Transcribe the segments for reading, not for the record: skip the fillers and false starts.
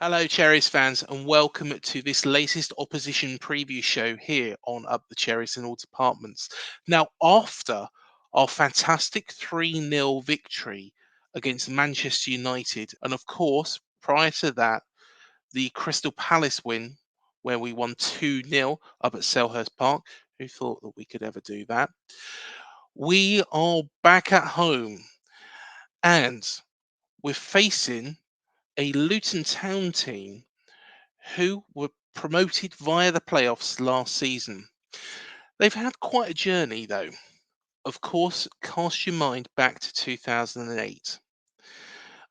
Hello, Cherries fans, and welcome to this latest opposition preview show here on Up the Cherries in all departments. Now, after our fantastic 3-0 victory against Manchester United, and of course, prior to that, the Crystal Palace win, where we won 2-0 up at Selhurst Park. Who thought that we could ever do that? We are back at home, and we're facing a Luton Town team who were promoted via the playoffs last season. They've had quite a journey, though. Of course, cast your mind back to 2008,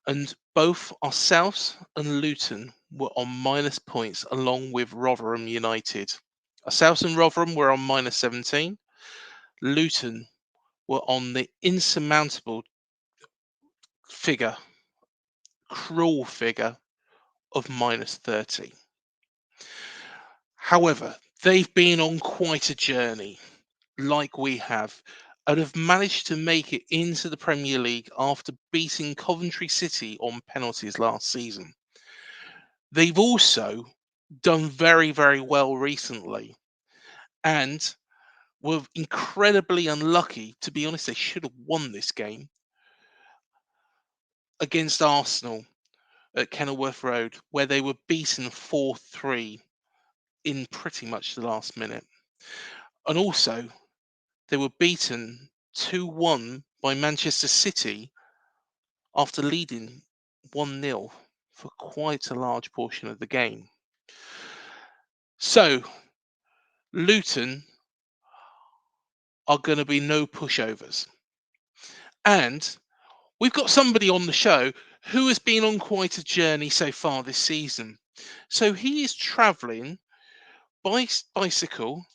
and both ourselves and Luton were on minus points along with Rotherham United. Ourselves and Rotherham were on minus 17. Luton were on the insurmountable figure, cruel figure of minus 30. However, they've been on quite a journey, like we have, and have managed to make it into the Premier League after beating Coventry City on penalties last season. They've also done very, very well recently and were incredibly unlucky. To be honest, they should have won this game against Arsenal at Kenilworth Road, where they were beaten 4-3 in pretty much the last minute. And also, they were beaten 2-1 by Manchester City after leading 1-0 for quite a large portion of the game. So, Luton are going to be no pushovers. And we've got somebody on the show who has been on quite a journey so far this season. So he is travelling by bicycle.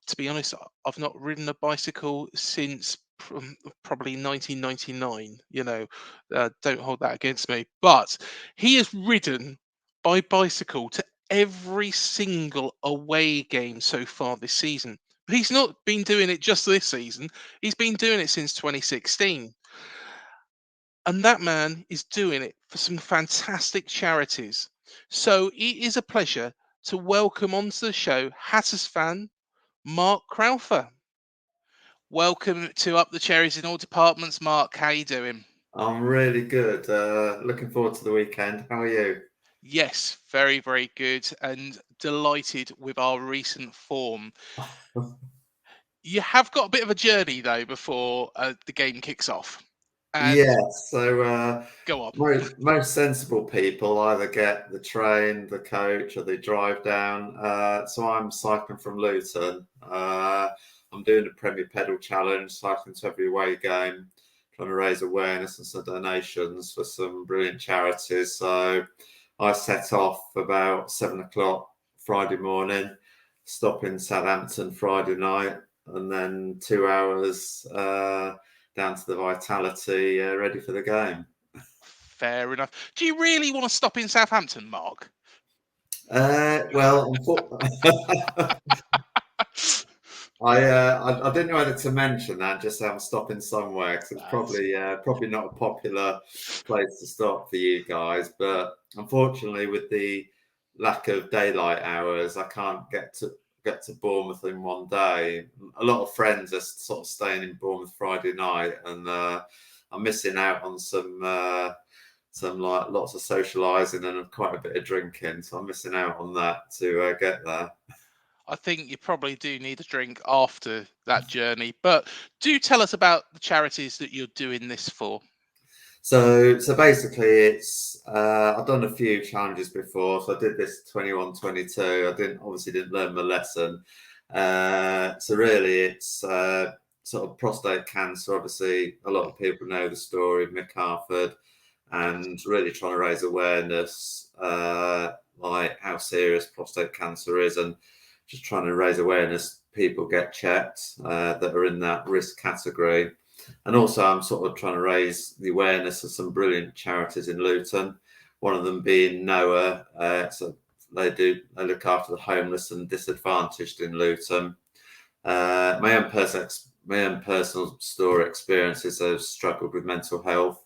To be honest, I've not ridden a bicycle since probably 1999. Don't hold that against me. But he has ridden by bicycle to every single away game so far this season. But he's not been doing it just this season. He's been doing it since 2016. And that man is doing it for some fantastic charities. So it is a pleasure to welcome onto the show Hatters fan Mark Crowther. Welcome to Up the Cherries in all departments, Mark. How you doing? I'm really good. Looking forward to the weekend. How are you? Yes, very, very good, and delighted with our recent form. You have got a bit of a journey though before the game kicks off, and Yeah, so go on. most sensible people either get the train, the coach, or they drive down. So I'm cycling from Luton. I'm doing the Premier Pedal Challenge, cycling to every away game, trying to raise awareness and some donations for some brilliant charities. So I set off about 7 o'clock Friday morning, stop in Southampton Friday night, and then 2 hours down to the Vitality, ready for the game. Fair enough. Do you really want to stop in Southampton, Mark? Well, I didn't know whether to mention that. Just say I'm stopping somewhere because it's probably not a popular place to stop for you guys. But unfortunately, with the lack of daylight hours, I can't get to Bournemouth in one day. A lot of friends are sort of staying in Bournemouth Friday night, and I'm missing out on some like lots of socialising and quite a bit of drinking. So I'm missing out on that to get there. I think you probably do need a drink after that journey. But do tell us about the charities that you're doing this for. So basically, it's I've done a few challenges before. So I did this 21-22. I didn't learn my lesson. So really, it's sort of prostate cancer. Obviously, a lot of people know the story of Mick Harford, and really trying to raise awareness, like how serious prostate cancer is, and just trying to raise awareness. People get checked that are in that risk category. And also, I'm sort of trying to raise the awareness of some brilliant charities in Luton. One of them being Noah. So they look after the homeless and disadvantaged in Luton. My own personal story experiences. I've struggled with mental health,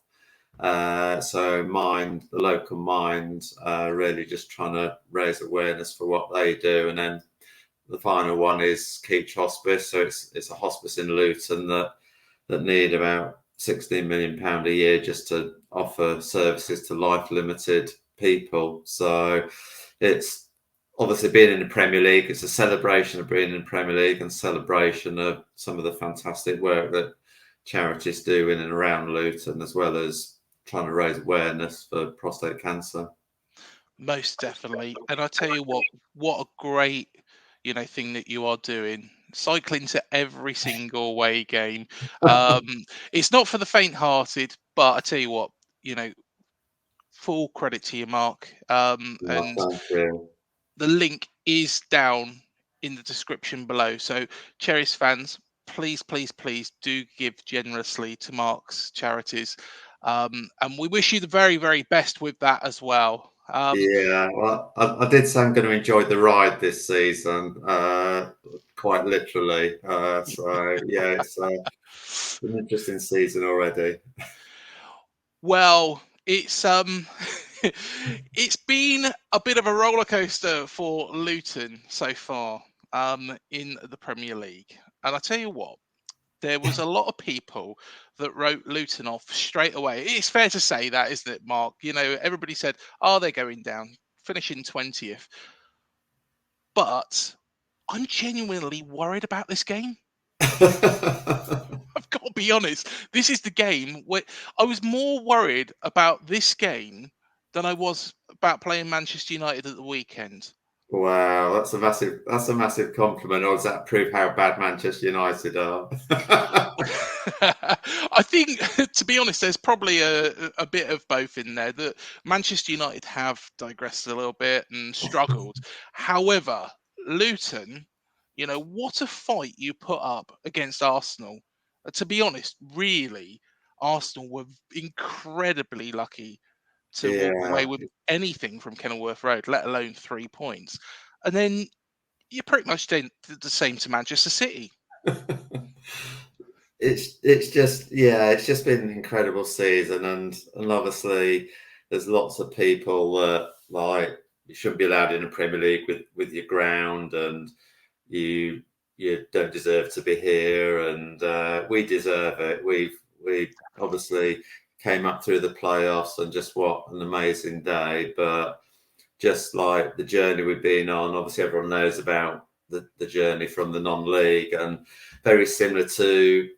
So Mind, the local Mind, really just trying to raise awareness for what they do. And then the final one is Keach Hospice. So it's a hospice in Luton that need about £16 million a year just to offer services to life limited people. So it's obviously being in the Premier League. It's a celebration of being in the Premier League and celebration of some of the fantastic work that charities do in and around Luton, as well as trying to raise awareness for prostate cancer. Most definitely. And I tell you what a great, thing that you are doing. Cycling to every single away game. It's not for the faint-hearted, but I tell you what, you know, full credit to you, Mark. Oh, And thank you. the link is down in the description below. So, Cherries fans, please, please, please do give generously to Mark's charities. And we wish you the very, very best with that as well. Yeah, well, I did say I'm going to enjoy the ride this season, quite literally. So yeah, it's an interesting season already. Well, it's it's been a bit of a roller coaster for Luton so far in the Premier League. And I tell you what, there was a lot of people that wrote Luton off straight away. It's fair to say that, isn't it, Mark? Everybody said, "Oh, they're going down, finishing 20th." But I'm genuinely worried about this game. I've got to be honest. This is the game where I was more worried about this game than I was about playing Manchester United at the weekend. Wow, that's a massive compliment. Or does that prove how bad Manchester United are? I think, to be honest, there's probably a bit of both in there. That Manchester United have digressed a little bit and struggled. However, Luton, what a fight you put up against Arsenal. To be honest, really, Arsenal were incredibly lucky to walk away Yeah. with anything from Kenilworth Road, let alone 3 points. And then you pretty much did the same to Manchester City. It's just been an incredible season, and obviously there's lots of people that like you shouldn't be allowed in the Premier League with your ground, and you don't deserve to be here, and we deserve it. We obviously came up through the playoffs, and just what an amazing day. But just like the journey we've been on, obviously everyone knows about the journey from the non-league, and very similar to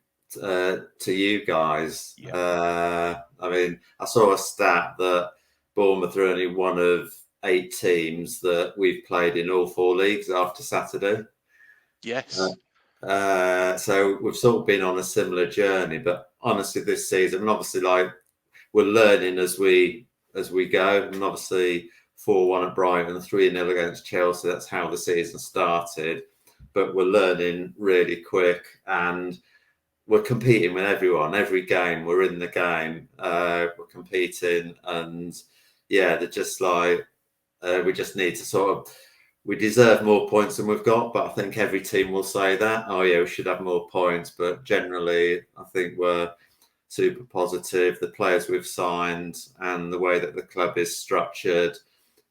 you guys. Yeah. I mean, I saw a stat that Bournemouth are only one of 8 teams that we've played in all 4 leagues after Saturday. Yes. So we've sort of been on a similar journey, but honestly, this season, and obviously, like we're learning as we go, and obviously 4-1 at Brighton, 3-0 against Chelsea. That's how the season started, but we're learning really quick, and we're competing with everyone. Every game, we're in the game. We're competing, and yeah, they're just like we just need to sort of. We deserve more points than we've got, but I think every team will say that. Oh yeah, we should have more points. But generally, I think we're super positive. The players we've signed and the way that the club is structured,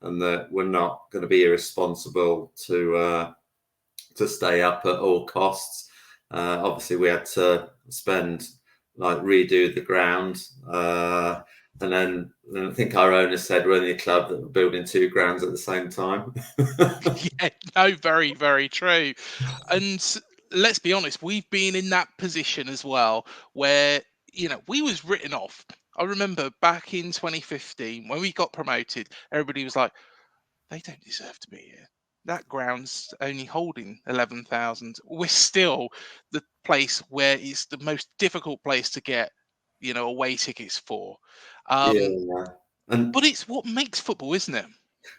and that we're not going to be irresponsible to stay up at all costs. Obviously, we had to redo the ground. And then I think our owner said we're the club that were building 2 grounds at the same time. Yeah, no, very, very true. And let's be honest, we've been in that position as well where, we was written off. I remember back in 2015 when we got promoted, everybody was like, they don't deserve to be here. That ground's only holding 11,000. We're still the place where it's the most difficult place to get, away tickets for. Um, Yeah, and but it's what makes football, isn't it?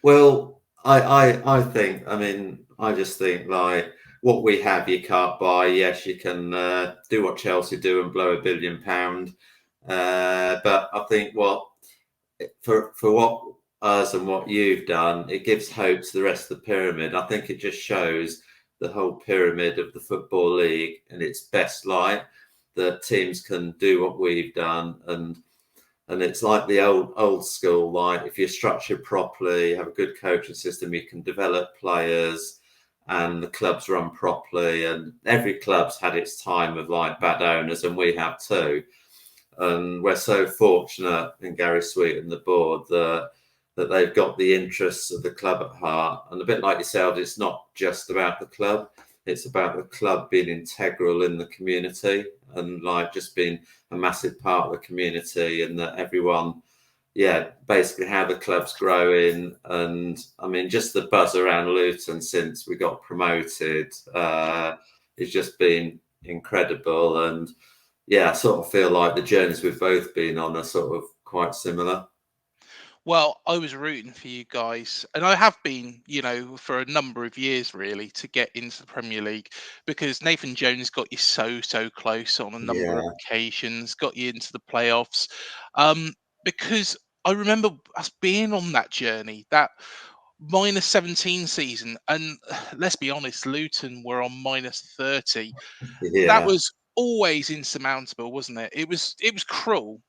well, I think, I mean, I just think like what we have, you can't buy. Yes, you can do what Chelsea do and blow £1 billion. But I think for what us and what you've done, it gives hope to the rest of the pyramid. I think it just shows the whole pyramid of the Football League in its best light, that teams can do what we've done, and And it's like the old school, like if you're structured properly, have a good coaching system, you can develop players, and the clubs run properly. And every club's had its time of like bad owners, and we have too. And we're so fortunate in Gary Sweet and the board that they've got the interests of the club at heart. And a bit like yourselves, it's not just about the club. It's about the club being integral in the community and like just being a massive part of the community, and that everyone, basically how the club's growing. And I mean, just the buzz around Luton since we got promoted has just been incredible. And I sort of feel like the journeys we've both been on are sort of quite similar. Well, I was rooting for you guys, and I have been, for a number of years really, to get into the Premier League, because Nathan Jones got you so close on a number of Yeah, occasions, got you into the playoffs. Because I remember us being on that journey, that -17 season, and let's be honest, Luton were on -30. That yeah. was always insurmountable, wasn't it? It was cruel.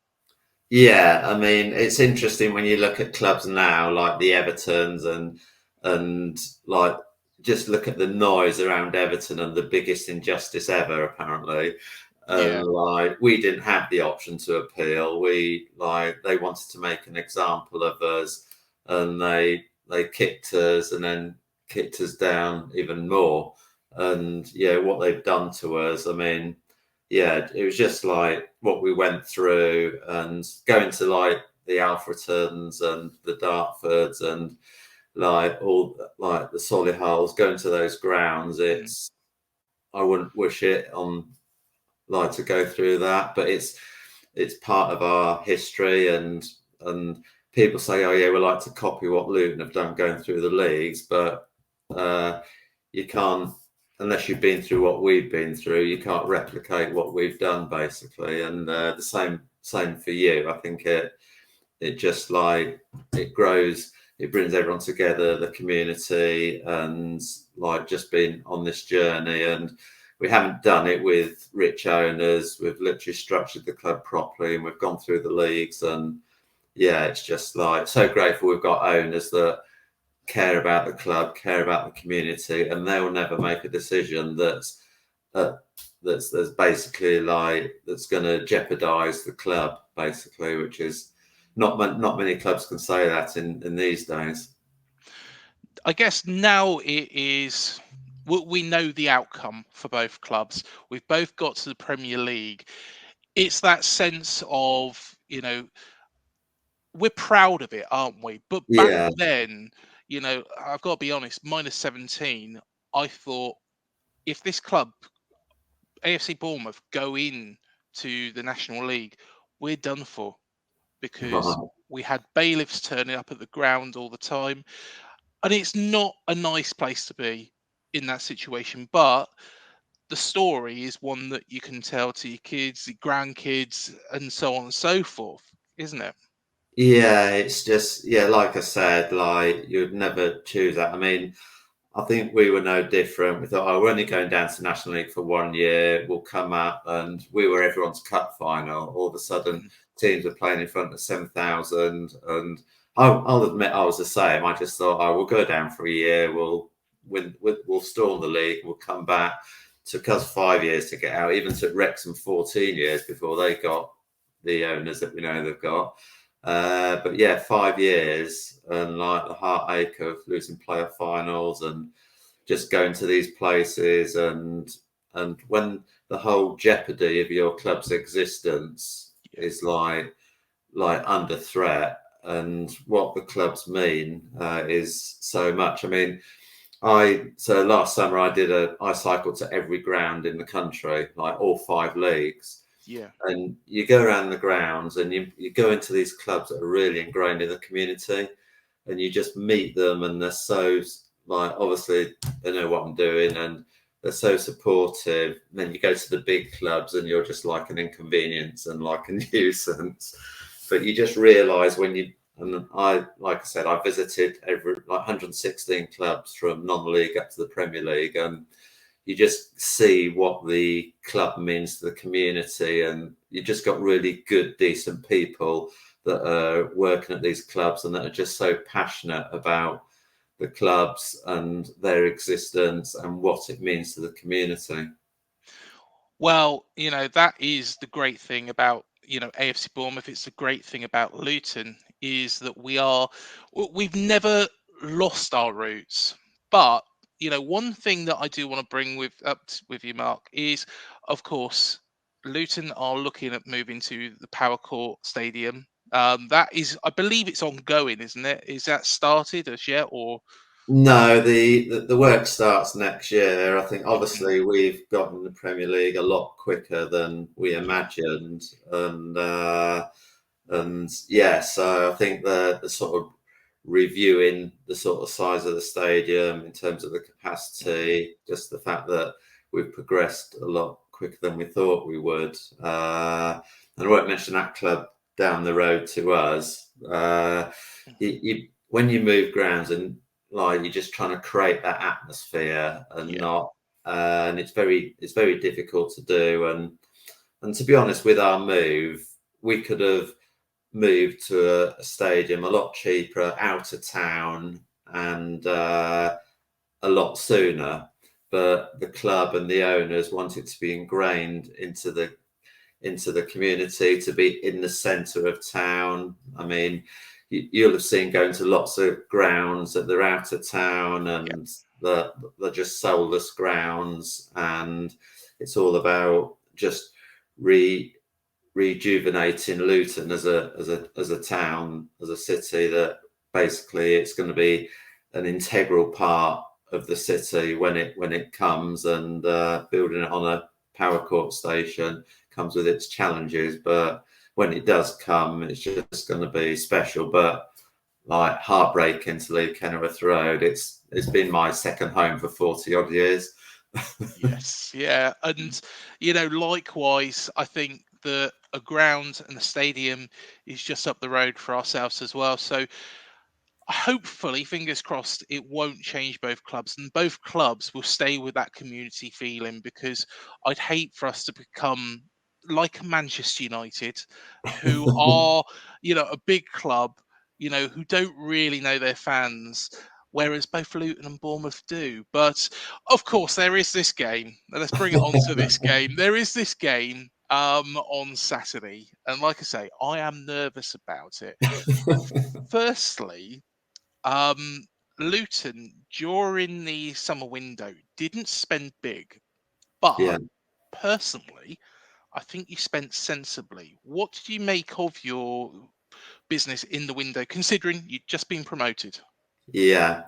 Yeah, I mean, it's interesting when you look at clubs now, like the Evertons, and like just look at the noise around Everton and the biggest injustice ever, apparently. And Yeah. like we didn't have the option to appeal. We like they wanted to make an example of us, and they kicked us and then kicked us down even more. And what they've done to us, I mean, it was just like what we went through, and going to like the Alfretons and the Dartfords and like all like the Solihull's, going to those grounds. Mm. I wouldn't wish it on like to go through that, but it's part of our history. And people say, oh yeah, we like to copy what Luton have done going through the leagues, but you can't, unless you've been through what we've been through, you can't replicate what we've done, basically. And the same for you. I think it just like it grows, it brings everyone together, the community, and like just been on this journey. And we haven't done it with rich owners. We've literally structured the club properly, and we've gone through the leagues. And it's just like so grateful we've got owners that care about the club, care about the community, and they will never make a decision that's basically like that's going to jeopardise the club, basically, which is not many clubs can say that in these days. I guess now it is. We know the outcome for both clubs. We've both got to the Premier League. It's that sense of, we're proud of it, aren't we? But back Yeah, then, I've got to be honest, -17, I thought, if this club, AFC Bournemouth, go in to the National League, we're done for, because right. we had bailiffs turning up at the ground all the time. And it's not a nice place to be in that situation. But the story is one that you can tell to your kids, your grandkids, and so on and so forth, isn't it? Yeah, it's just like I said, like you'd never choose that. I mean, I think we were no different. We thought, oh, we're only going down to National League for 1 year. We'll come up, and we were everyone's cup final. All of a sudden, Mm. teams were playing in front of 7,000, and I'll admit I was the same. I just thought, oh, we'll go down for a year. We'll win. We'll storm the league. We'll come back. Took us 5 years to get out. Even took Wrexham 14 years before they got the owners that we know they've got. But 5 years, and like the heartache of losing playoff finals and just going to these places, and when the whole jeopardy of your club's existence Yeah. is like under threat, and what the clubs mean is so much. I mean, so last summer I cycled to every ground in the country, like all 5 leagues. Yeah. And you go around the grounds, and you go into these clubs that are really ingrained in the community, and you just meet them, and they're so like obviously they know what I'm doing, and they're so supportive. And then you go to the big clubs, and you're just like an inconvenience and like a nuisance. But you just realise when you, and like I said, I visited every like 116 clubs from non-league up to the Premier League, and you just see what the club means to the community, and you just got really good, decent people that are working at these clubs and that are just so passionate about the clubs and their existence and what it means to the community. Well, that is the great thing about, AFC Bournemouth. It's the great thing about Luton is that we've never lost our roots. But, one thing that I do want to bring with you, Mark, is, of course, Luton are looking at moving to the Power Court Stadium. That is, I believe it's ongoing, isn't it? Is that started as yet, or? No, the work starts next year. I think obviously we've gotten the Premier League a lot quicker than we imagined, and yeah, so I think the sort of reviewing the sort of size of the stadium in terms of the capacity, just the fact that we've progressed a lot quicker than we thought we would. And I won't mention that club down the road to us. When you move grounds and like you're just trying to create that atmosphere and Yeah. not, and it's very difficult to do. And to be honest, with our move, we could have moved to a stadium a lot cheaper, out of town, and a lot sooner. But the club and the owners wanted to be ingrained into the community, to be in the centre of town. I mean, you'll have seen going to lots of grounds that they're out of town and they're just soulless grounds, and it's all about just rejuvenating Luton as a town, as a city, that basically it's going to be an integral part of the city when it comes, and building it on a power court station comes with its challenges, but when it does come, it's just going to be special. But like, heartbreaking to leave Kenilworth Road. It's been my second home for 40 odd years. Yes, yeah, and likewise, I think that a ground and a stadium is just up the road for ourselves as well. So hopefully, fingers crossed, it won't change both clubs, and both clubs will stay with that community feeling, because I'd hate for us to become like Manchester United, who are, a big club, who don't really know their fans, whereas both Luton and Bournemouth do. But of course, there is this game. Let's bring it on to this game. There is this game on Saturday, and like I say, I am nervous about it. Firstly, um, Luton during the summer window didn't spend big, but Yeah. personally, I think you spent sensibly. What did you make of your business in the window, considering you'd just been promoted? Yeah.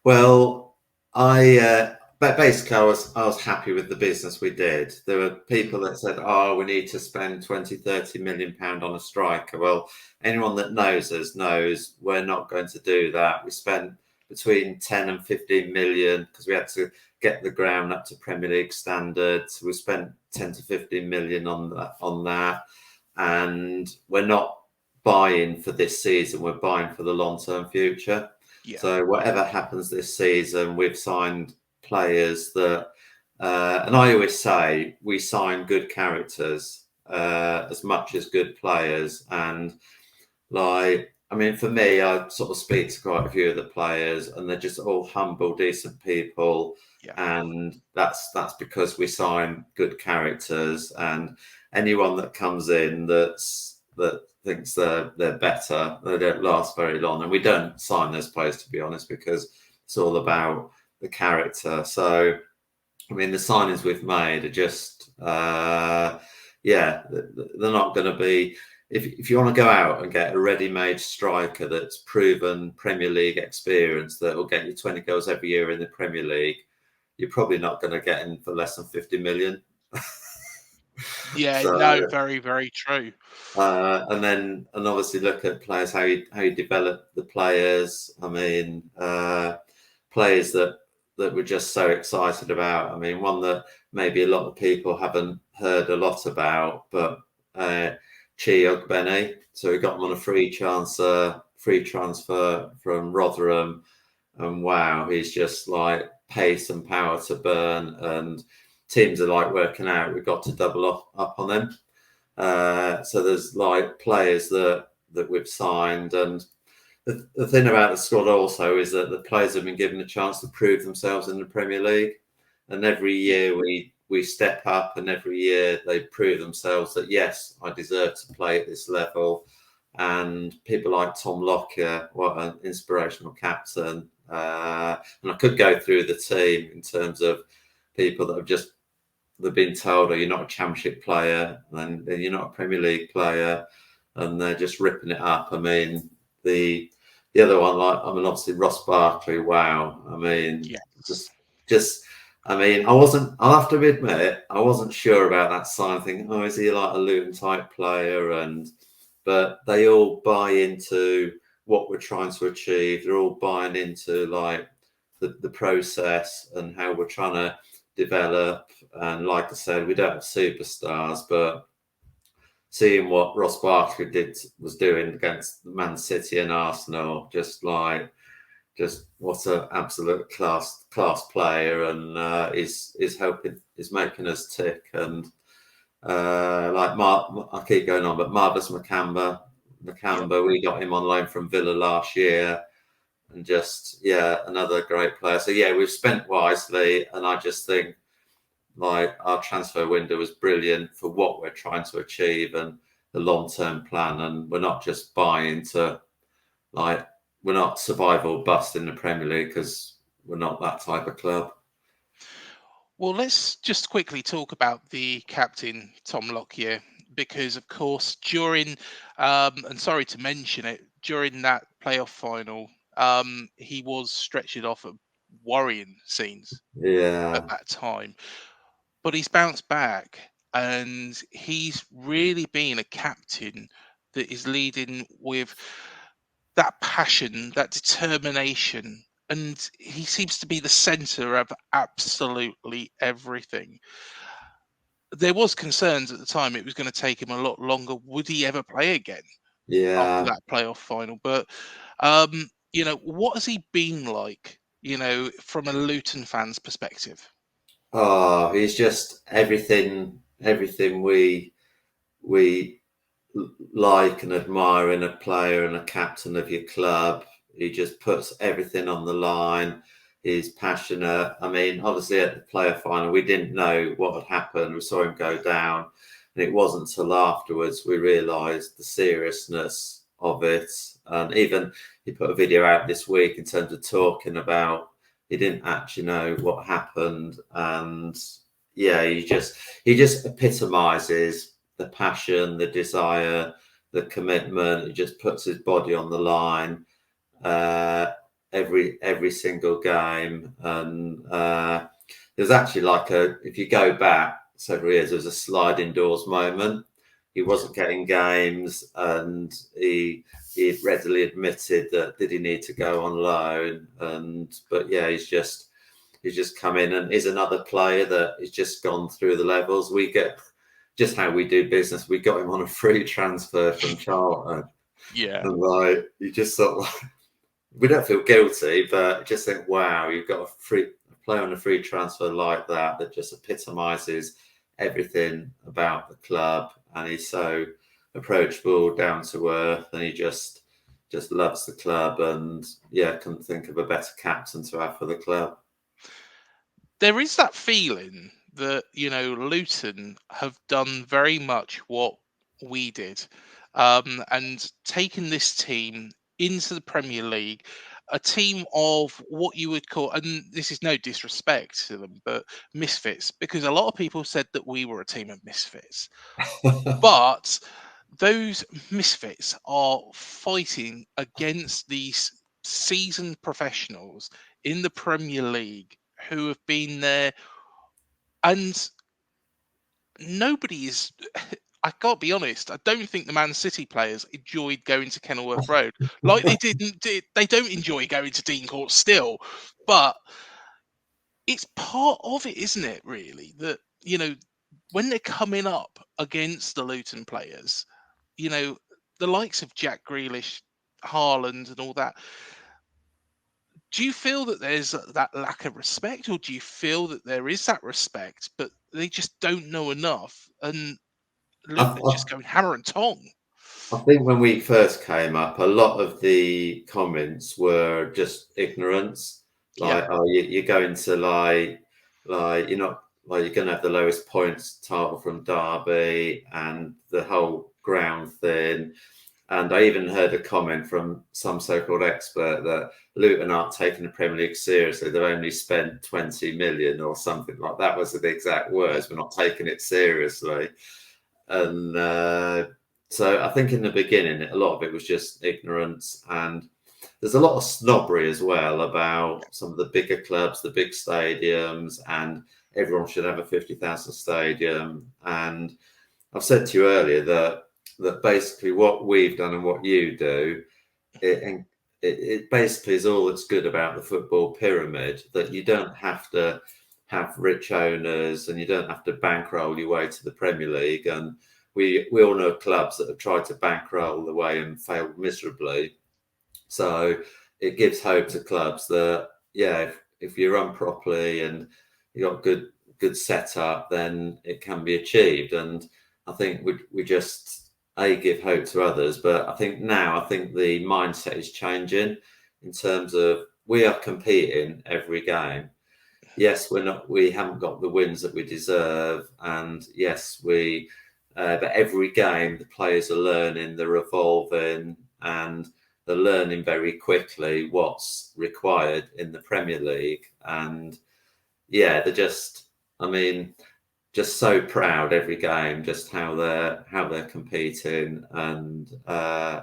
Well, but basically, I was happy with the business we did. There were people that said, "Oh, we need to spend 20-30 million pound on a striker." Well, anyone that knows us knows we're not going to do that. We spent between 10 and 15 million because we had to get the ground up to Premier League standards. We spent 10 to 15 million on that, and we're not buying for this season. We're buying for the long-term future. Yeah, So whatever happens this season, we've signed players that, and I always say we sign good characters as much as good players. And like, I mean, for me, I sort of speak to quite a few of the players, and they're just all humble, decent people. yeah, And that's because we sign good characters. And anyone that comes in that thinks they're better, they don't last very long. And we don't sign those players, to be honest, because it's all about the character. So, I mean, the signings we've made are just, yeah, they're not going to be. If you want to go out and get a ready-made striker that's proven Premier League experience, that will get you 20 goals every year in the Premier League, you're probably not going to get in for less than 50 million. yeah. So, No, very, very true. and obviously look at players, how you develop the players. I mean, players that we're just so excited about. I mean, one that maybe a lot of people haven't heard a lot about, but Benny. So we got him on a free transfer from Rotherham, and wow, he's just like pace and power to burn, and teams are like working out. We've got to double up on them. So there's like players that we've signed, and the thing about the squad also is that the players have been given a chance to prove themselves in the Premier League, and every Yeah. year we step up, and every year they prove themselves that yes, I deserve to play at this level. And people like Tom Lockyer, what an inspirational captain. And I could go through the team in terms of people that have just they've been told, "Oh, you're not a Championship player, and then you're not a Premier League player," and they're just ripping it up. I mean, the other one, like obviously Ross Barkley. Wow, I mean, Yes. just I mean, I'll have to admit, I wasn't sure about that sign. Thinking, oh, is he like a Luton type player? But they all buy into what we're trying to achieve. They're all buying into like the process and how we're trying to develop. And like I said, we don't have superstars, but seeing what Ross Barkley was doing against Man City and Arsenal, just what an absolute class player, and is making us tick. And I keep going on, but Marvis Yep. Makamba, we got him on loan from Villa last year, and just another great player. So yeah, we've spent wisely, and I just think like our transfer window was brilliant for what we're trying to achieve and the long-term plan. And we're not just buying to like we're not survival bust in the Premier League, because we're not that type of club. Well, let's just quickly talk about the captain, Tom Lockyer, because of course during, and sorry to mention it, during that playoff final, he was stretched off at worrying scenes at Yeah, that time. But he's bounced back, and he's really been a captain that is leading with that passion, that determination, and he seems to be the center of absolutely everything. There was concerns at the time it was going to take him a lot longer. Would he ever play again after yeah. that playoff final? But what has he been like, from a Luton fan's perspective? Oh, he's just everything we like and admire in a player and a captain of your club. He just puts everything on the line. He's passionate. I mean, obviously at the player final, we didn't know what had happened. We saw him go down, and it wasn't until afterwards we realised the seriousness of it. And even he put a video out this week in terms of talking about he didn't actually know what happened. And yeah, he just epitomises the passion, the desire, the commitment. He just puts his body on the line uh, every single game. And there's actually if you go back several years, there was a sliding doors moment. He Yeah. wasn't getting games, and he readily admitted that did he need to go on loan. But yeah, he's just come in, and is another player that has just gone through the levels. We get just how we do business. We got him on a free transfer from Charlton, Yeah. and like you just sort of we don't feel guilty, but just think, wow, you've got a player on a free transfer like that just epitomises everything about the club, and he's so approachable, down to earth, and he just loves the club, and yeah, couldn't think of a better captain to have for the club. There is that feeling that, Luton have done very much what we did, and taken this team into the Premier League, a team of what you would call, and this is no disrespect to them, but misfits, because a lot of people said that we were a team of misfits. But those misfits are fighting against these seasoned professionals in the Premier League who have been there, and nobody is. I can't be honest. I don't think the Man City players enjoyed going to Kenilworth Road like they didn't. They don't enjoy going to Dean Court still, but it's part of it, isn't it? Really, that when they're coming up against the Luton players, you know, the likes of Jack Grealish, Haaland, and all that, Do you feel that there's that lack of respect, or do you feel that there is that respect, but they just don't know enough, and I, Luton are just I, going hammer and tong? I think when we first came up, a lot of the comments were just ignorance. Yeah, Like, oh, you're going to you're not like you're going to have the lowest points title from Derby and the whole ground thing. And I even heard a comment from some so-called expert that Luton aren't taking the Premier League seriously. They've only spent 20 million or something like that was the exact words. We're not taking it seriously. And so I think in the beginning, a lot of it was just ignorance. And there's a lot of snobbery as well about some of the bigger clubs, the big stadiums, and everyone should have a 50,000 stadium. And I've said to you earlier that basically what we've done and what you do, it basically is all that's good about the football pyramid, that you don't have to have rich owners and you don't have to bankroll your way to the Premier League. And we all know clubs that have tried to bankroll the way and failed miserably. So it gives hope to clubs that, yeah, if you run properly and you got good setup, then it can be achieved. And I think we just give hope to others, but I think the mindset is changing in terms of we are competing every game. Yes, we haven't got the wins that we deserve, and yes, but every game the players are learning, they're evolving, and they're learning very quickly what's required in the Premier League. And yeah, they're just, I mean, just so proud every game, just how they're competing and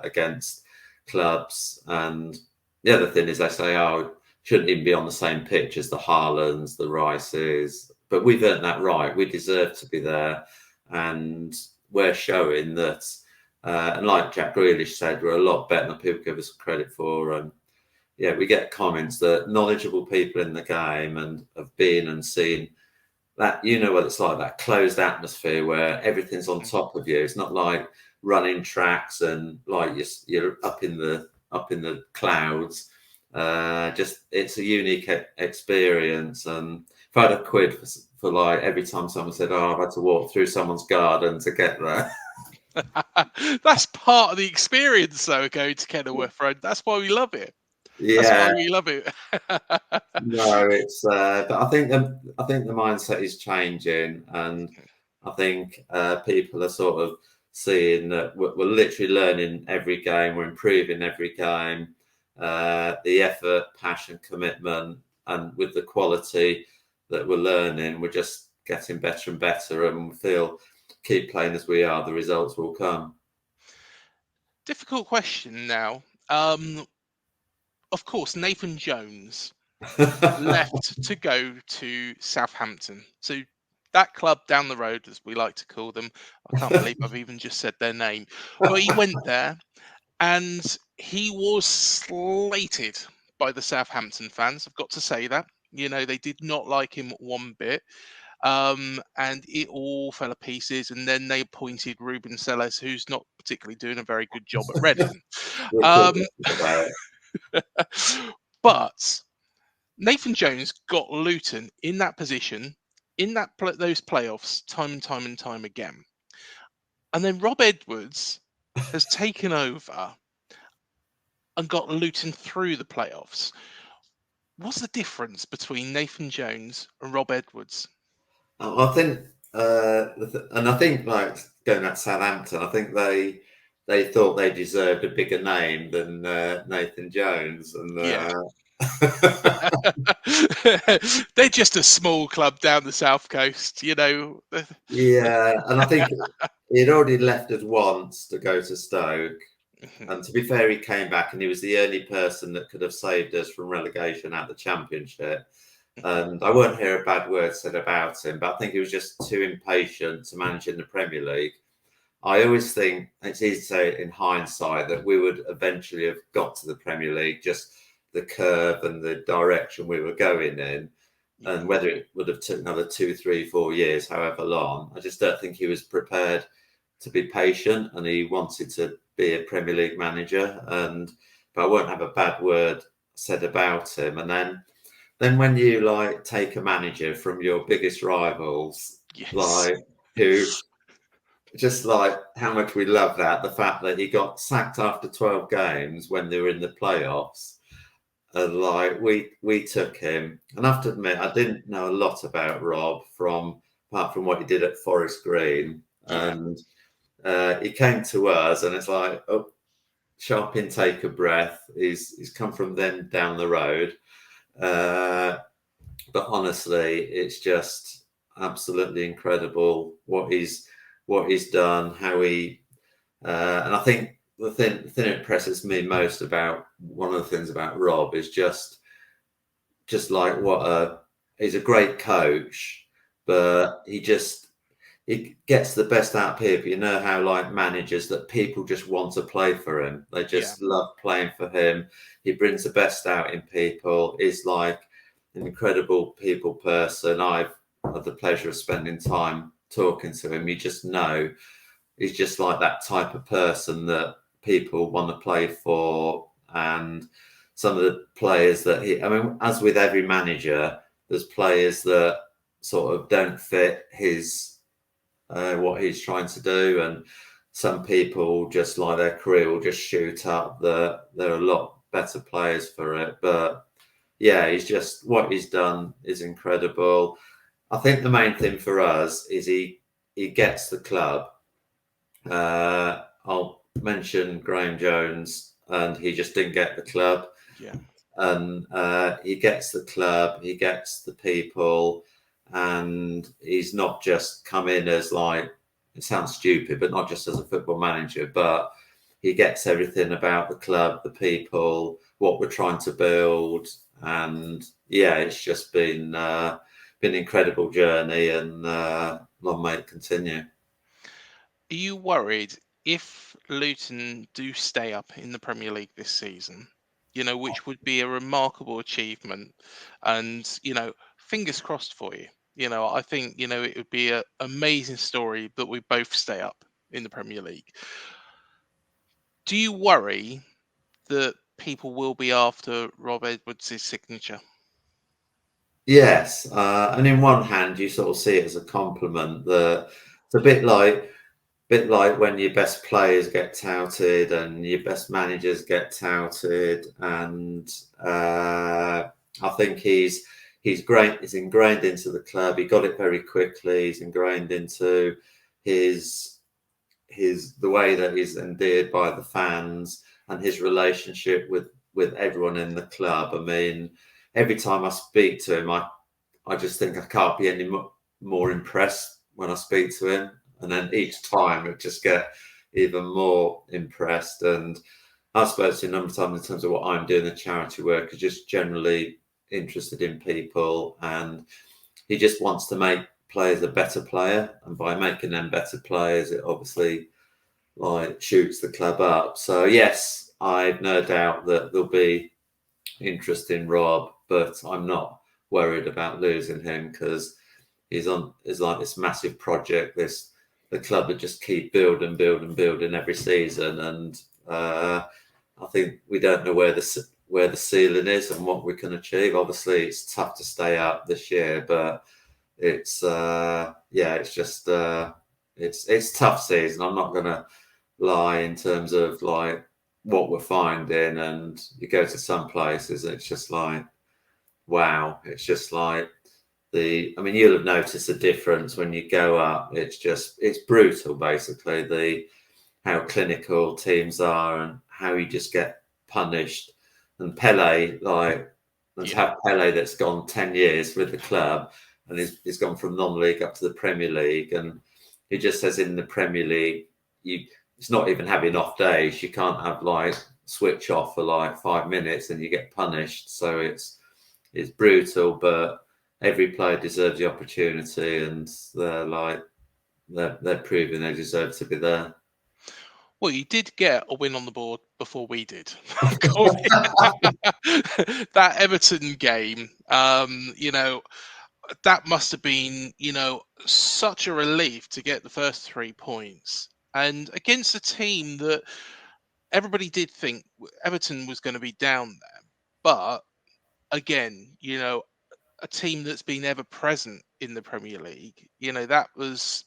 against clubs. And the other thing is they say, oh, shouldn't even be on the same pitch as the Haalands, the Rices, but we've earned that right. We deserve to be there, and we're showing that. And like Jack Grealish said, we're a lot better than people give us credit for. And yeah, we get comments that knowledgeable people in the game and have been and seen that, you know what it's like, that closed atmosphere where everything's on top of you. It's not like running tracks and like you're up in the clouds. Just it's a unique experience. And if I had a quid for like every time someone said, "Oh, I've had to walk through someone's garden to get there." That's part of the experience, though, going to Kenilworth Road. That's why we love it. That's why Yeah, we love it. no, it's but I think the mindset is changing, and I think people are sort of seeing that we're literally learning every game, we're improving every game, the effort, passion, commitment, and with the quality that we're learning, we're just getting better and better, and we feel keep playing as we are, the results will come. Difficult question now. Of course, Nathan Jones left to go to Southampton. So that club down the road, as we like to call them, I can't believe I've even just said their name. But he went there, and he was slated by the Southampton fans. I've got to say that. You know, they did not like him one bit. And it all fell to pieces. And then they appointed Ruben Sellers, who's not particularly doing a very good job at Reading. We'll talk Um, about but Nathan Jones got Luton in that position, in those playoffs, time and time and time again. And then Rob Edwards has taken over and got Luton through the playoffs. What's the difference between Nathan Jones and Rob Edwards? I think, and I think, like going at Southampton, I think they thought they deserved a bigger name than Nathan Jones, and Yeah. They're just a small club down the south coast, you know. yeah, and I think he'd already left us once to go to Stoke, and to be fair, he came back, and he was the only person that could have saved us from relegation at the Championship. And I won't hear a bad word said about him, but I think he was just too impatient to manage in the Premier League. I always think it's easy to say in hindsight that we would eventually have got to the Premier League, just the curve and the direction we were going in, and whether it would have took another 2, 3, 4 years, however long. I just don't think he was prepared to be patient, and he wanted to be a Premier League manager. But I won't have a bad word said about him. And then when you like take a manager from your biggest rivals, Yes. like who just like how much we love that, the fact that he got sacked after 12 games when they were in the playoffs. And like we took him, and I have to admit, I didn't know a lot about Rob from apart from what he did at Forest Green, Yeah. and he came to us, and it's like, oh, sharp intake of breath. He's come from them down the road, but honestly, it's just absolutely incredible what he's done, how he, and I think the thing that impresses me most about one of the things about Rob is just like he's a great coach, but he gets the best out of people. You know how like managers that people just want to play for him. They Yeah. just love playing for him. He brings the best out in people. He's like an incredible people person. I've had the pleasure of spending time talking to him. You just know he's just like that type of person that people want to play for. And some of the players that I mean, as with every manager, there's players that sort of don't fit his what he's trying to do, and some people just like their career will just shoot up. They're a lot better players for it, but yeah, he's just what he's done is incredible. I think the main thing for us is he gets the club. I'll mention Graham Jones, and he just didn't get the club. Yeah. And he gets the club, he gets the people, and he's not just come in as like, it sounds stupid, but not just as a football manager, but he gets everything about the club, the people, what we're trying to build, and yeah, it's just been an incredible journey, and long may it continue. Are you worried if Luton do stay up in the Premier League this season? Which would be a remarkable achievement, and fingers crossed for you. I think it would be an amazing story that we both stay up in the Premier League. Do you worry that people will be after Rob Edwards' signature? Yes, and in one hand, you sort of see it as a compliment. That it's a bit like when your best players get touted and your best managers get touted, and I think he's great. He's ingrained into the club. He got it very quickly. He's ingrained into his the way that he's endeared by the fans and his relationship with everyone in the club. I mean, every time I speak to him, I just think I can't be any more impressed when I speak to him. And then each time I just get even more impressed. And I suppose a number of times in terms of what I'm doing, the charity work, is just generally interested in people. And he just wants to make players a better player. And by making them better players, it obviously like shoots the club up. So yes, I've no doubt that there'll be interest in Rob, but I'm not worried about losing him because is like this massive project. The club that just keep building every season, and I think we don't know where the ceiling is and what we can achieve. Obviously, it's tough to stay up this year, but it's it's just it's tough season. I'm not gonna lie in terms of like what we're finding, and you go to some places, it's just like wow, it's just like I mean, you'll have noticed a difference when you go up. It's brutal, basically, how clinical teams are and how you just get punished. And Pelly, like, and to Yeah. have Pelly that's gone 10 years with the club and he's gone from non-league up to the Premier League. And he just says in the Premier League, it's not even having off days. You can't have like switch off for like 5 minutes and you get punished. So it's brutal, but every player deserves the opportunity, and they're proving they deserve to be there. Well, you did get a win on the board before we did. That Everton game, that must have been, such a relief to get the first 3 points. And against a team that everybody did think Everton was going to be down there. But again, a team that's been ever present in the Premier League, that was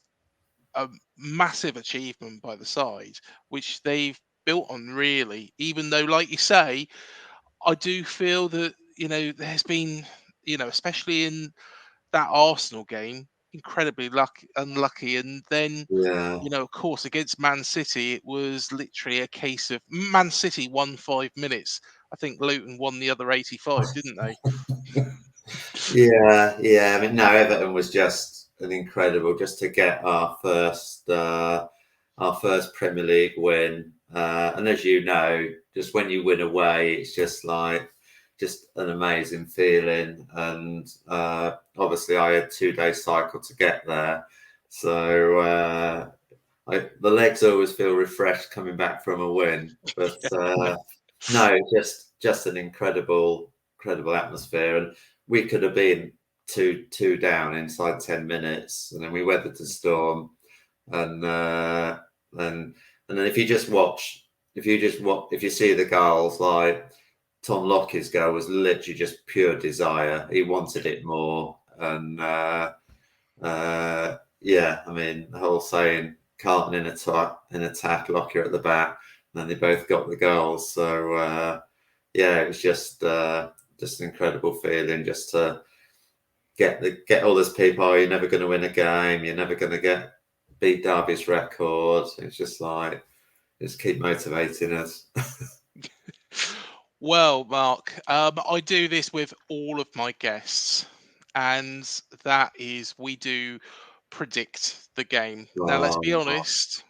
a massive achievement by the side, which they've built on really. Even though, like you say, I do feel that there's been, especially in that Arsenal game, incredibly unlucky, and then Yeah. of course, against Man City, it was literally a case of Man City won 5 minutes. I think Luton won the other 85, didn't they? Yeah. I mean, no, Everton was just an incredible just to get our first Premier League win. And as you know, just when you win away, it's just like just an amazing feeling. And obviously, I had 2 day cycle to get there, so the legs always feel refreshed coming back from a win. But no, just an incredible atmosphere, and we could have been two down inside 10 minutes, and then we weathered the storm, and then if you see the goals, like Tom Lockie's goal was literally just pure desire. He wanted it more, and yeah, I mean the whole saying, Carlton in attack, Lockyer at the back, and then they both got the goals. So yeah, it was just an incredible feeling just to get all those people. Oh, you're never going to win a game. You're never going to beat Derby's record. It's just like just keep motivating us. Well, Mark, I do this with all of my guests, and that is we do predict the game. Now, let's be Oh, honest.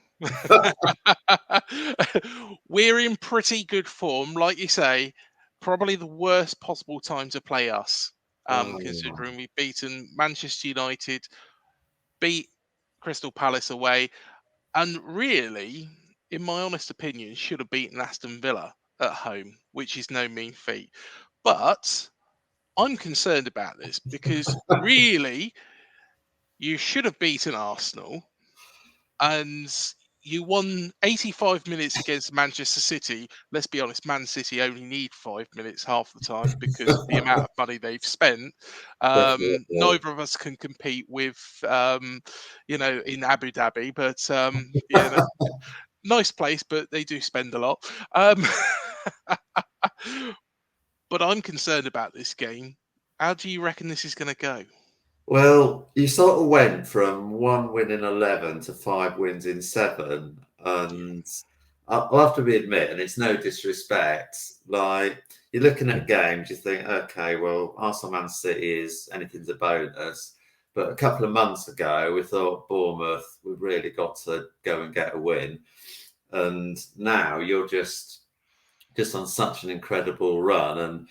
We're in pretty good form, like you say. Probably the worst possible time to play us, oh. considering we've beaten Manchester United, beat Crystal Palace away, and really, in my honest opinion, should have beaten Aston Villa at home, which is no mean feat. But I'm concerned about this because really, you should have beaten Arsenal, and you won 85 minutes against Manchester City. Let's be honest, Man City only need 5 minutes half the time because of the amount of money they've spent. Definitely. Neither of us can compete with, in Abu Dhabi, but nice place, but they do spend a lot. But I'm concerned about this game. How do you reckon this is going to go? Well, you sort of went from 1 win in 11 to 5 wins in 7. Yeah, And I'll have to be admit, and it's no disrespect, like you're looking at games, you think, okay, well, Arsenal Man City is anything's a bonus. But a couple of months ago, we thought Bournemouth, we've really got to go and get a win. And now you're just on such an incredible run.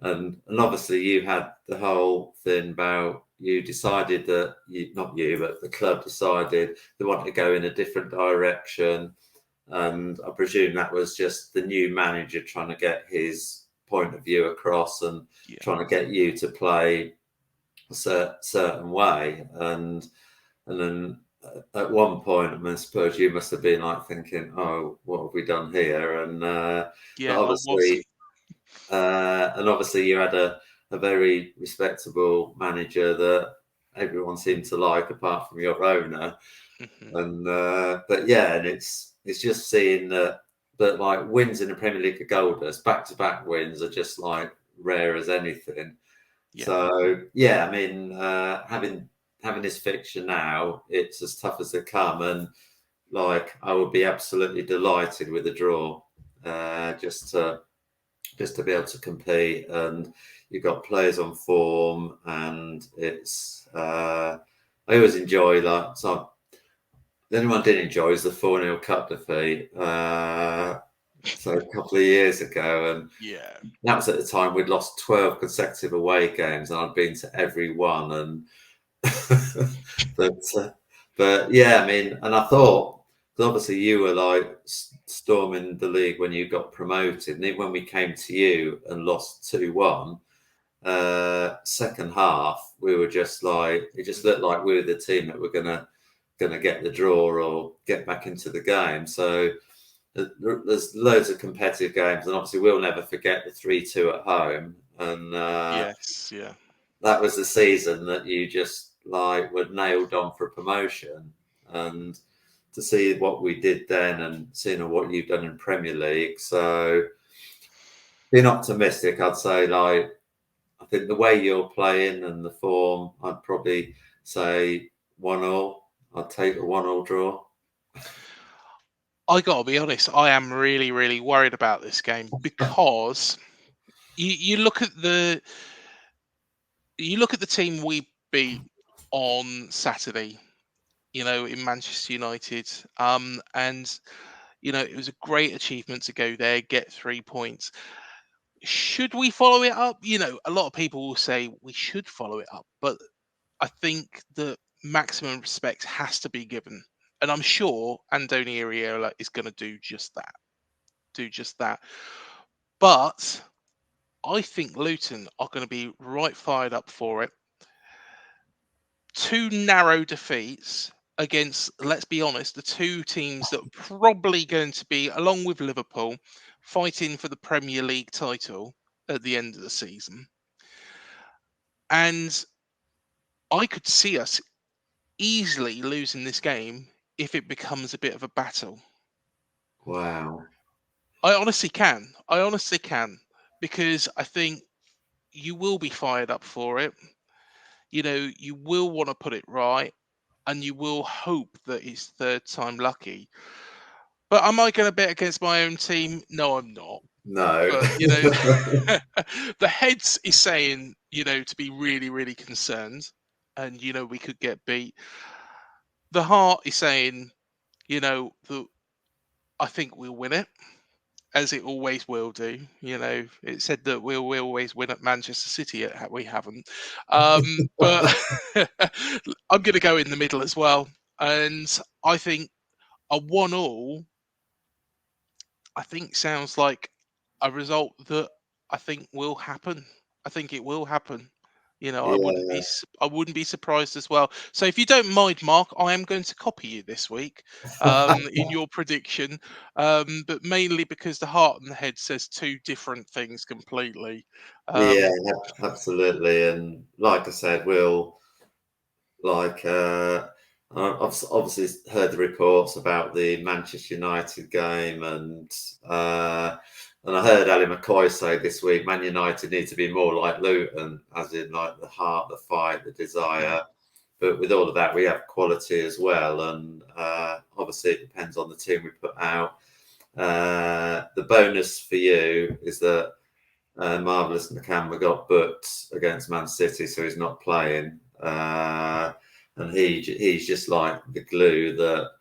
And obviously you had the whole thing about you decided that not you, but the club decided they wanted to go in a different direction. And I presume that was just the new manager trying to get his point of view across and yeah, trying to get you to play a certain way. And then at one point, I mean, I suppose you must have been like thinking, "Oh, what have we done here?" And yeah. I was. obviously, you had a very respectable manager that everyone seemed to like, apart from your owner. Mhm. And but yeah, and it's just seeing that. But like wins in the Premier League are gold dust. Back-to-back wins are just like rare as anything. Yeah, So yeah, I mean, having this fixture now, it's as tough as they come, and like I would be absolutely delighted with a draw, just to be able to compete. And you've got players on form, and it's I always enjoy that. So the only one I did enjoy is the 4-0 cup defeat. So a couple of years ago, and yeah, that was at the time we'd lost 12 consecutive away games, and I'd been to every one. And but yeah, I mean, and I thought, because obviously you were like storming the league when you got promoted, and even when we came to you and lost 2-1, second half we were just like it just looked like we were the team that were gonna get the draw or get back into the game. So there's loads of competitive games, and obviously we'll never forget the 3-2 at home, and Yes, yeah. that was the season that you just like were nailed on for promotion. And to see what we did then and seeing what you've done in Premier League, so being optimistic, I'd say like I think the way you're playing and the form, I'd probably say 1-1. I'd take a 1-1 draw. I got to be honest, I am really, really worried about this game because you look at the team we beat on Saturday, in Manchester United, and it was a great achievement to go there, get 3 points. Should we follow it up? A lot of people will say we should follow it up, but I think the maximum respect has to be given. And I'm sure Andoni Iraola is going to do just that. But I think Luton are going to be right fired up for it. 2 narrow defeats against, let's be honest, the 2 teams that are probably going to be, along with Liverpool, fighting for the Premier League title at the end of the season. And I could see us easily losing this game if it becomes a bit of a battle. Wow. I honestly can. Because I think you will be fired up for it. You will want to put it right, and you will hope that it's third time lucky. But am I going to bet against my own team? No, I'm not. No. But the heads is saying to be really, really concerned, and we could get beat. The heart is saying that I think we'll win it, as it always will do. It said that we'll always win at Manchester City. We haven't. But I'm going to go in the middle as well. And I think a 1-1, I think, sounds like a result that I think will happen. I think it will happen. Yeah. I wouldn't be surprised as well. So if you don't mind, Mark, I am going to copy you this week in your prediction, but mainly because the heart and the head says 2 different things completely. Yeah, absolutely. And like I said, we'll like I've obviously heard the reports about the Manchester United game, and I heard Ali McCoy say this week, Man United need to be more like Luton, as in like the heart, the fight, the desire. But with all of that, we have quality as well, and obviously it depends on the team we put out. The bonus for you is that Marvelous Nakamba got booked against Man City, so he's not playing. And he's just like the glue that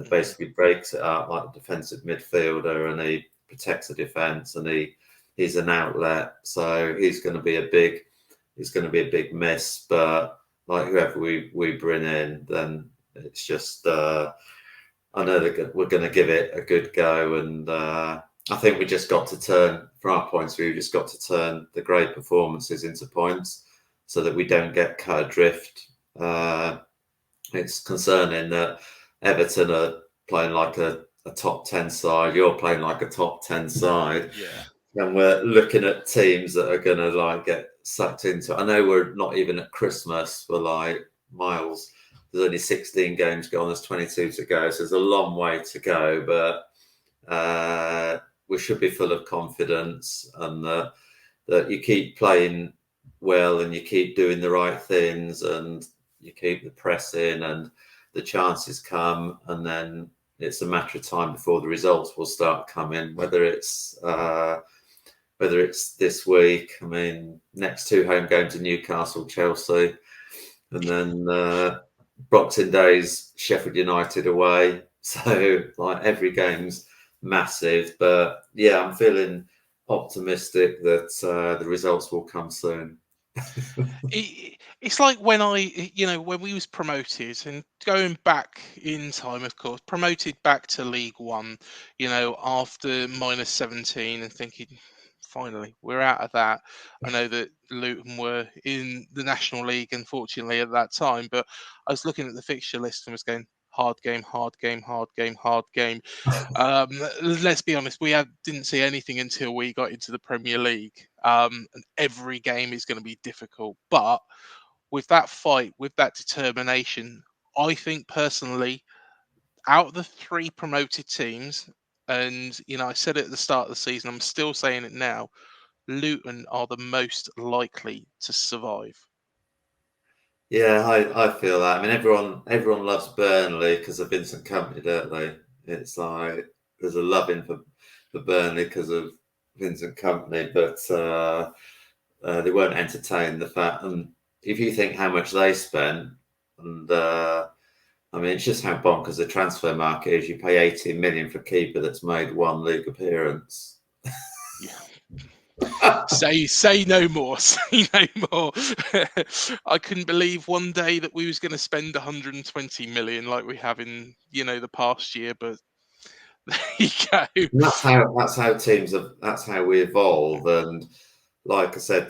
basically breaks it up, like a defensive midfielder, and he protects the defence, and he's an outlet. So he's going to be a big miss. But like whoever we bring in, then it's just I know that we're going to give it a good go, and I think we just got to turn, from our points of view, just got to turn the great performances into points so that we don't get cut adrift. It's concerning that Everton are playing like a top 10 side. You're playing like a top 10 side. Yeah. And we're looking at teams that are going to like get sucked into it. I know we're not even at Christmas. We're like miles. There's only 16 games gone. There's 22 to go. So there's a long way to go. But we should be full of confidence, and that you keep playing well and you keep doing the right things and you keep the press in, and the chances come, and then it's a matter of time before the results will start coming, whether it's this week. I mean, next 2 home games in Newcastle, Chelsea, and then Boxing Day's Sheffield United away. So like every game's massive, but yeah, I'm feeling optimistic that the results will come soon. It's like when when we was promoted, and going back in time, of course, promoted back to League One, after -17, and thinking, finally, we're out of that. I know that Luton were in the National League, unfortunately, at that time, but I was looking at the fixture list and was going, hard game, hard game, hard game, hard game. Let's be honest, didn't see anything until we got into the Premier League. And every game is going to be difficult. But with that fight, with that determination, I think personally, out of the 3 promoted teams, and I said it at the start of the season, I'm still saying it now, Luton are the most likely to survive. Yeah, I feel that. I mean, everyone loves Burnley because of Vincent Company, don't they? It's like there's a loving for Burnley because of Vincent Company, but they won't entertain the fact. And if you think how much they spent, and I mean, it's just how bonkers the transfer market is. You pay 18 million for a keeper that's made 1 league appearance. Yeah. Say no more. Say no more. I couldn't believe one day that we was going to spend 120 million like we have in the past year, but there you go. And that's how teams have. That's how we evolve. And like I said,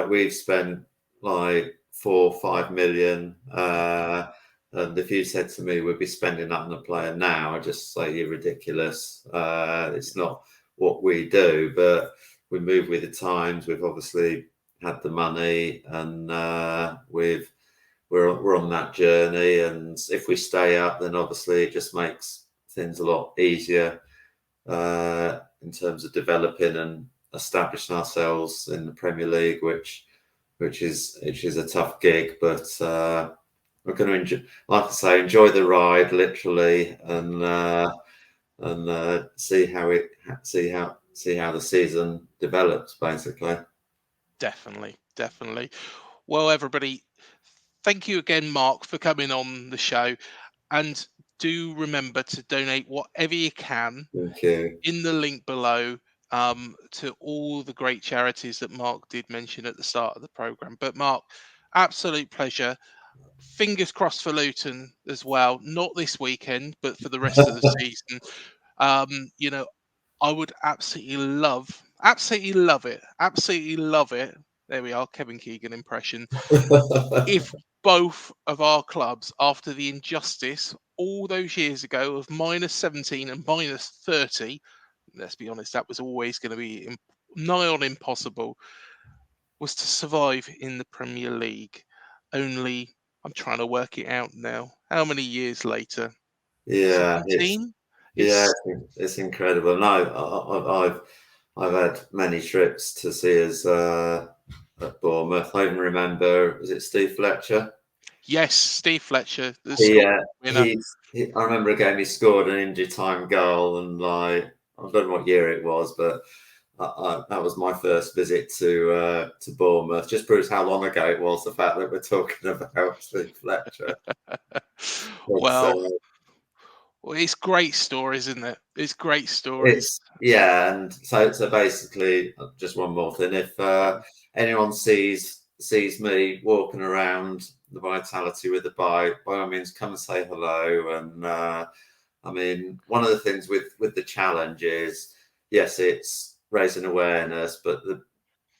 we've spent like 4 or 5 million. And if you said to me we'd be spending that on a player now, I'd just say you're ridiculous. It's not what we do, but we move with the times. We've obviously had the money, and we're on that journey. And if we stay up, then obviously it just makes things a lot easier in terms of developing and establishing ourselves in the Premier League, which is a tough gig, but we're going to enjoy, like I say, enjoy the ride literally, and see how the season develops, basically. Definitely. Well, everybody, thank you again, Mark, for coming on the show, and do remember to donate whatever you can Thank you. in the link below, to all the great charities that Mark did mention at the start of the program. But Mark, absolute pleasure. Fingers crossed for Luton as well. Not this weekend, but for the rest of the season. You know, I would absolutely love it. There we are, Kevin Keegan impression. If both of our clubs, after the injustice all those years ago of -17 and -30, let's be honest, that was always going to be nigh on impossible, was to survive in the Premier League. Only, I'm trying to work it out now. How many years later? Yeah, 17? yeah, It's it's incredible. No, I've had many trips to see us at Bournemouth. I even remember, was it Steve Fletcher? Yes, Steve Fletcher, the He, Scottish winner. I remember a game he scored an injury time goal, and like I don't know what year it was, but that was my first visit to Bournemouth. Just proves how long ago it was. The fact that we're talking about Steve Fletcher. But, Well, it's great stories, isn't it? It's great stories. and so basically, just one more thing. If anyone sees me walking around the Vitality with the bike, by all means, come and say hello. And I mean, one of the things with the challenge is, yes, it's raising awareness, but the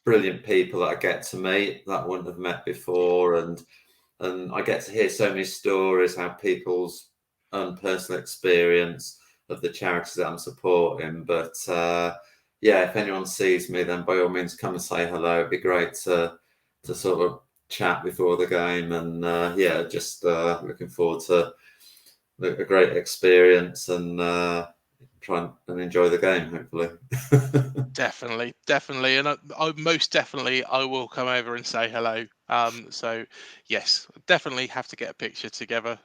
brilliant people that I get to meet that I wouldn't have met before, and I get to hear so many stories, how people's own personal experience of the charities that I'm supporting. But yeah, if anyone sees me, then by all means come and say hello. It'd be great to sort of chat before the game, and yeah, just looking forward to a great experience, and try and enjoy the game, hopefully. Definitely, and I most definitely I will come over and say hello. So yes, definitely have to get a picture together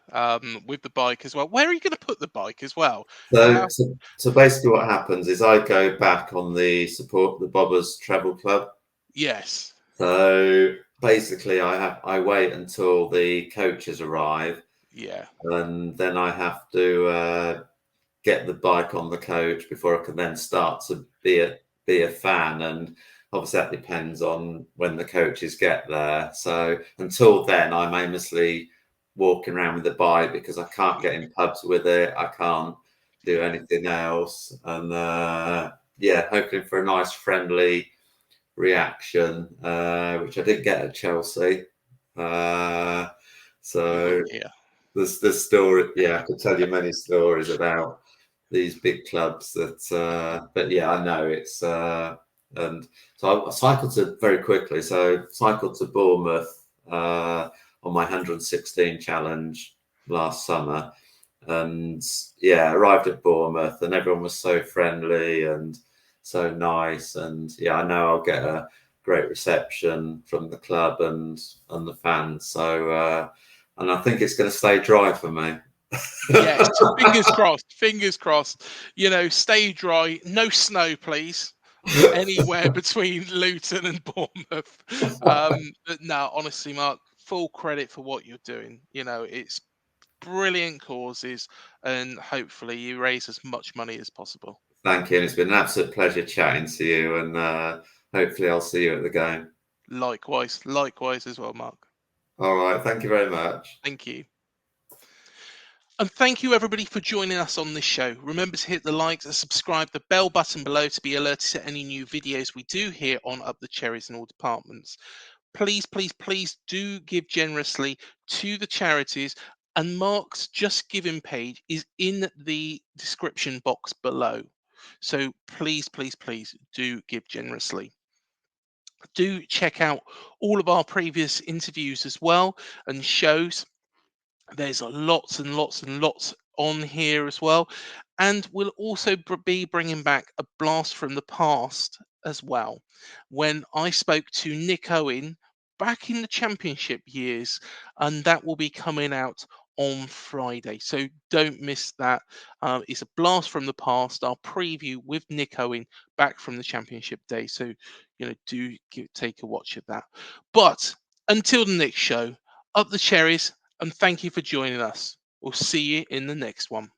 with the bike as well. Where are you going to put the bike as well? So, How? so, so basically, what happens is I go back on the Bobbers Travel Club. Yes. So basically, I wait until the coaches arrive, Yeah. and then I have to get the bike on the coach before I can then start to be a fan. And obviously, that depends on when the coaches get there. So until then, I'm aimlessly walking around with the bike because I can't get in pubs with it. I can't do anything else. And yeah, hoping for a nice friendly reaction, which I didn't get at Chelsea. You will So here. there's story. Yeah, I could tell you many stories about these big clubs that. But yeah, I know it's. And so I cycled to very quickly. So cycled to Bournemouth on my 116 challenge last summer, and yeah, arrived at Bournemouth, and everyone was so friendly and so nice, and yeah, I know I'll get a great reception from the club and the fans. So and I think it's going to stay dry for me. Yes, fingers crossed. Fingers crossed. Stay dry. No snow, please. Anywhere between Luton and Bournemouth. But no, honestly, Mark, full credit for what you're doing. It's brilliant causes, and hopefully you raise as much money as possible. Thank you, and it's been an absolute pleasure chatting to you, and hopefully I'll see you at the game. Likewise as well, Mark. All right, thank you very much. Thank you. And thank you everybody for joining us on this show. Remember to hit the likes and subscribe, the bell button below to be alerted to any new videos we do here on Up the Cherries in all departments. Please, please, please do give generously to the charities, and Mark's Just Giving page is in the description box below. So please, please, please do give generously. Do check out all of our previous interviews as well and shows. There's lots and lots and lots on here as well. And we'll also be bringing back a blast from the past as well, when I spoke to Nick Owen back in the championship years, and that will be coming out on Friday. So don't miss that. It's a blast from the past, our preview with Nick Owen back from the championship day. So, take a watch of that. But until the next show, up the cherries, and thank you for joining us. We'll see you in the next one.